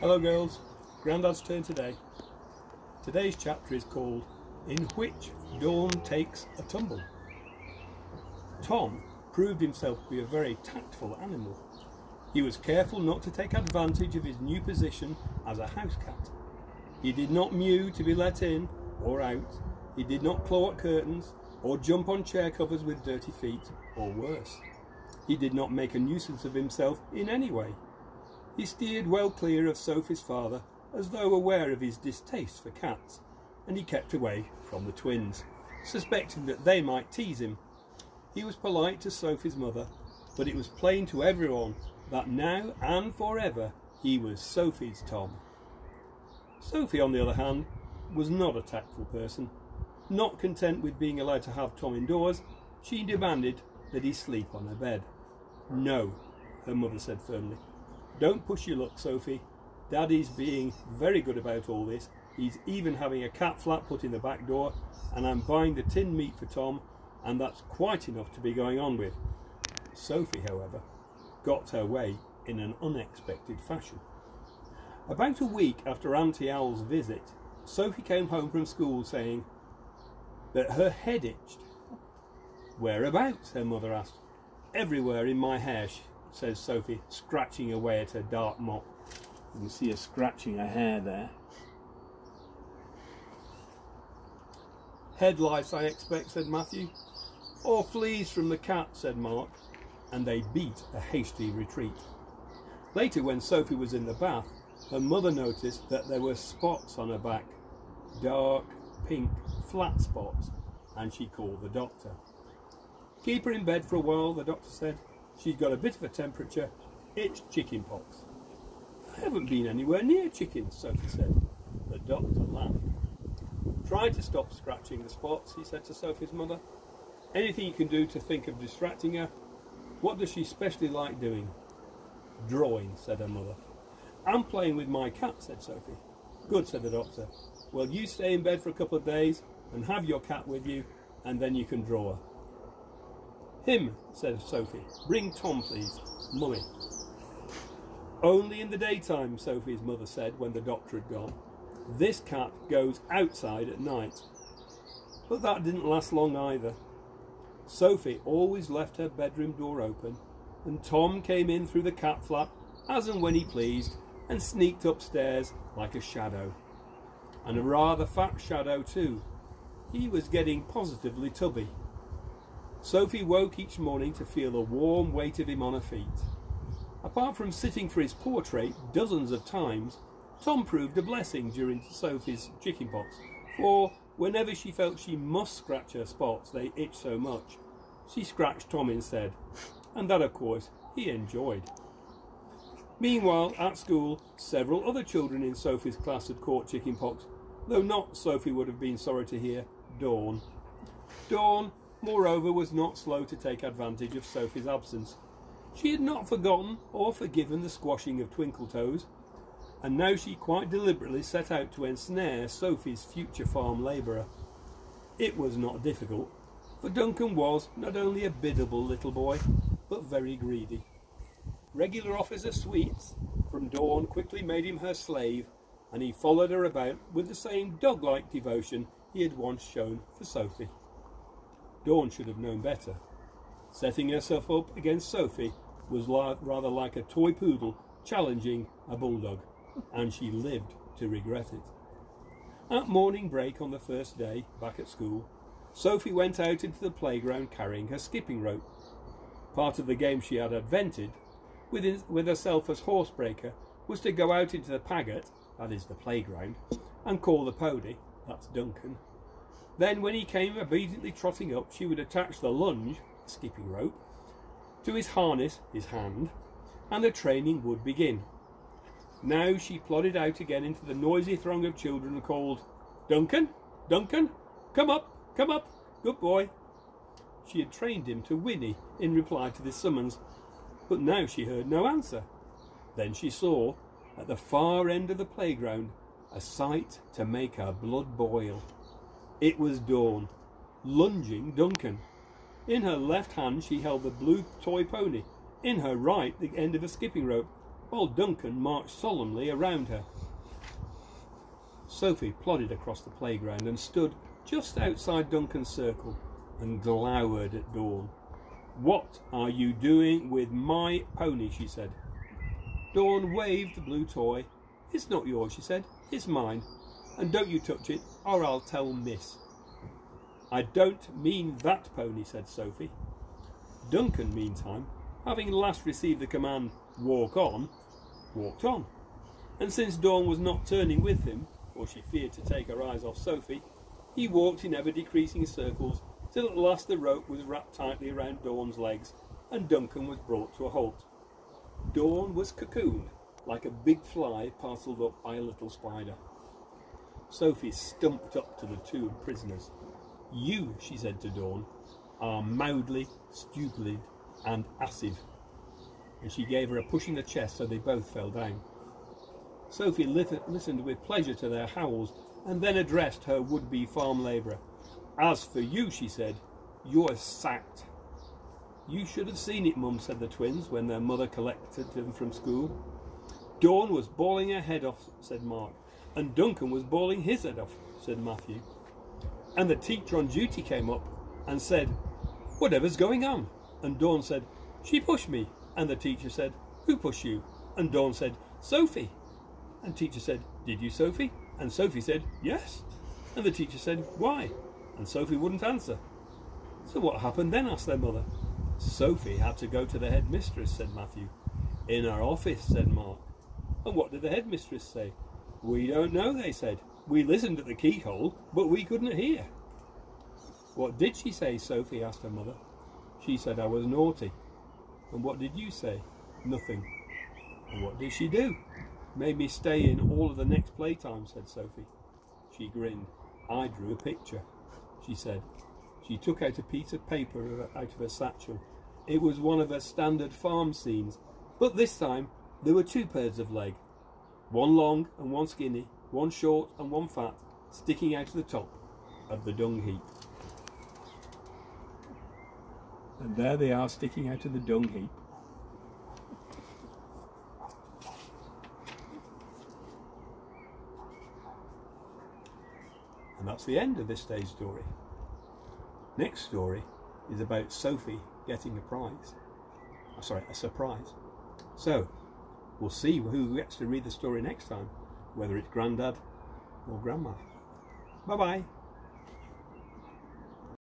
Hello girls, Grandad's turn today. Today's chapter is called In Which Dawn Takes a Tumble. Tom proved himself to be a very tactful animal. He was careful not to take advantage of his new position as a house cat. He did not mew to be let in or out. He did not claw at curtains or jump on chair covers with dirty feet, or worse. He did not make a nuisance of himself in any way. He steered well clear of Sophie's father, as though aware of his distaste for cats, and he kept away from the twins, suspecting that they might tease him. He was polite to Sophie's mother, but it was plain to everyone that now and forever he was Sophie's Tom. Sophie, on the other hand, was not a tactful person. Not content with being allowed to have Tom indoors, she demanded that he sleep on her bed. No, her mother said firmly. Don't push your luck, Sophie. Daddy's being very good about all this. He's even having a cat flap put in the back door, and I'm buying the tinned meat for Tom, and that's quite enough to be going on with. Sophie, however, got her way in an unexpected fashion. About a week after Auntie Owl's visit, Sophie came home from school saying that her head itched. Whereabouts? Her mother asked. Everywhere in my hair, says Sophie, scratching away at her dark mop. You can see her scratching her hair there. Head lice, I expect, said Matthew. Or fleas from the cat, said Mark, and they beat a hasty retreat. Later, when Sophie was in the bath, her mother noticed that there were spots on her back, dark, pink, flat spots, and she called the doctor. Keep her in bed for a while, the doctor said. She's got a bit of a temperature. It's chicken pox. I haven't been anywhere near chickens, Sophie said. The doctor laughed. Try to stop scratching the spots, he said to Sophie's mother. Anything you can do to think of distracting her? What does she specially like doing? Drawing, said her mother. And playing with my cat, said Sophie. Good, said the doctor. Well, you stay in bed for a couple of days and have your cat with you, and then you can draw her. Him, said Sophie. Bring Tom, please. Mummy. Only in the daytime, Sophie's mother said when the doctor had gone. This cat goes outside at night. But that didn't last long either. Sophie always left her bedroom door open, and Tom came in through the cat flap as and when he pleased, and sneaked upstairs like a shadow. And a rather fat shadow too. He was getting positively tubby. Sophie woke each morning to feel the warm weight of him on her feet. Apart from sitting for his portrait dozens of times, Tom proved a blessing during Sophie's chickenpox, for whenever she felt she must scratch her spots, they itched so much, she scratched Tom instead, and that of course he enjoyed. Meanwhile, at school, several other children in Sophie's class had caught chickenpox, though not, Sophie would have been sorry to hear, Dawn. Dawn, moreover, was not slow to take advantage of Sophie's absence. She had not forgotten or forgiven the squashing of Twinkletoes, and now she quite deliberately set out to ensnare Sophie's future farm labourer. It was not difficult, for Duncan was not only a biddable little boy, but very greedy. Regular offers of sweets from Dawn quickly made him her slave, and he followed her about with the same dog-like devotion he had once shown for Sophie. Dawn should have known better. Setting herself up against Sophie was rather like a toy poodle challenging a bulldog, and she lived to regret it. At morning break on the first day back at school, Sophie went out into the playground carrying her skipping rope. Part of the game she had invented, with herself as horsebreaker, was to go out into the paggot, that is the playground, and call the pony, that's Duncan. Then when he came obediently trotting up, she would attach the lunge, skipping rope, to his harness, his hand, and the training would begin. Now she plodded out again into the noisy throng of children and called, Duncan, Duncan, come up, good boy. She had trained him to whinny in reply to this summons, but now she heard no answer. Then she saw, at the far end of the playground, a sight to make her blood boil. It was Dawn, lunging Duncan. In her left hand she held the blue toy pony, in her right the end of a skipping rope, while Duncan marched solemnly around her. Sophie plodded across the playground and stood just outside Duncan's circle and glowered at Dawn. "What are you doing with my pony?" she said. Dawn waved the blue toy. "It's not yours," she said. "It's mine. And don't you touch it, or I'll tell Miss." "I don't mean that pony," said Sophie. Duncan, meantime, having last received the command, "Walk on," walked on. And since Dawn was not turning with him, for she feared to take her eyes off Sophie, he walked in ever-decreasing circles till at last the rope was wrapped tightly around Dawn's legs and Duncan was brought to a halt. Dawn was cocooned like a big fly parcelled up by a little spider. Sophie stumped up to the two prisoners. "You," she said to Dawn, "are Maudley, stupid and Assive." And she gave her a push in the chest so they both fell down. Sophie listened with pleasure to their howls and then addressed her would-be farm labourer. "As for you," she said, "you're sacked." "You should have seen it, Mum," said the twins when their mother collected them from school. "Dawn was bawling her head off," said Mark, "and Duncan was bawling his head off," said Matthew. "And the teacher on duty came up and said, 'Whatever's going on?' And Dawn said, 'She pushed me.' And the teacher said, 'Who pushed you?' And Dawn said, 'Sophie.' And teacher said, 'Did you, Sophie?' And Sophie said, 'Yes.' And the teacher said, 'Why?' And Sophie wouldn't answer. "So what happened then?" asked their mother. "Sophie had to go to the headmistress," said Matthew. "In her office," said Mark. "And what did the headmistress say?" "We don't know," they said. "We listened at the keyhole, but we couldn't hear." "What did she say?" Sophie asked her mother. "She said I was naughty." "And what did you say?" "Nothing." "And what did she do?" "Made me stay in all of the next playtime," said Sophie. She grinned. "I drew a picture," she said. She took out a piece of paper out of her satchel. It was one of her standard farm scenes, but this time there were two pairs of legs, one long and one skinny, one short and one fat, sticking out of the top of the dung heap. And there they are, sticking out of the dung heap. And that's the end of this day's story. Next story is about Sophie getting a prize. A surprise. So, we'll see who gets to read the story next time, whether it's Grandad or Grandma. Bye-bye.